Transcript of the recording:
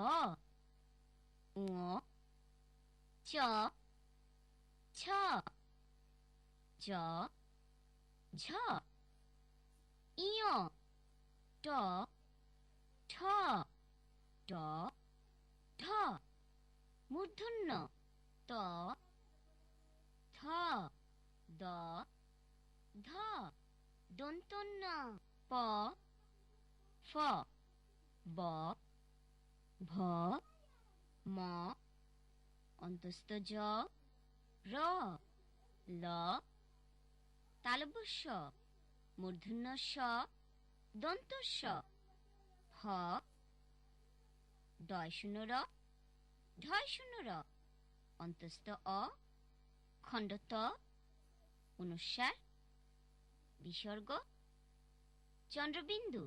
ঙ চ ছ জ ঝ ইয় ট ঠ ড ঢ মূর্ধন্য ত থ দ ধ দন্তন্য প ফ ব ভ ম অন্তস্থ জ র ল তালব্য শ মূর্ধন্য ষ দন্ত স ফ ডয় শূন্য র ঢয় শূন্য র অন্তস্থ অ খণ্ড ত অনুস্বার বিসর্গ চন্দ্রবিন্দু